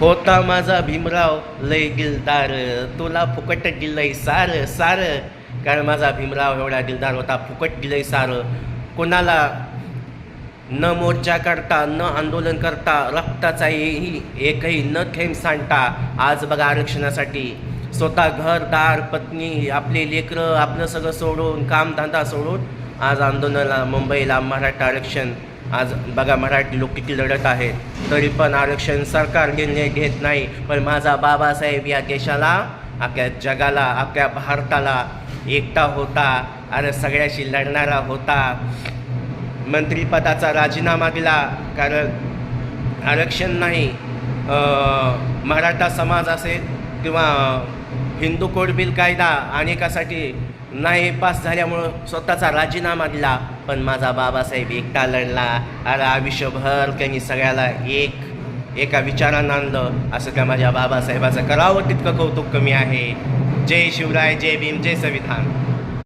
होता माझा भीमराव लय दिलदार, तुला फुकट दिलंय सार सार. कारण माझा भीमराव एवढा दिलदार होता, फुकट दिलंय सार. कोणाला न मोर्चा करता, न आंदोलन करता, रक्ताचा एकही न थेंब सांडता आज बघा आरक्षणासाठी स्वतः घरदार, पत्नी, आपले लेकरं, आपलं सगळं सोडून, कामधंदा सोडून आज आंदोलनाला मुंबईला मराठा आरक्षण. आज बघा मराठी लोक किती लढत आहेत, तरी पण आरक्षण सरकार निर्णय घेत नाही. पण माझा बाबासाहेब या देशाला, अख्ख्या जगाला, अख्ख्या भारताला एकटा होता आणि सगळ्याशी लढणारा होता. मंत्रिपदाचा राजीनामा दिला कारण आरक्षण नाही. मराठा समाज असेल किंवा हिंदू कोड बिल कायदा अनेकासाठी नाही पास झाल्यामुळं स्वतःचा राजीनामा दिला. पण माझा बाबासाहेब एकटा लढला आणि आयुष्यभर त्यांनी सगळ्याला एका विचारानं आणलं. असं का माझ्या बाबासाहेबाचं करावं तितकं कौतुक कमी आहे. जय शिवराय, जय भीम, जय संविधान.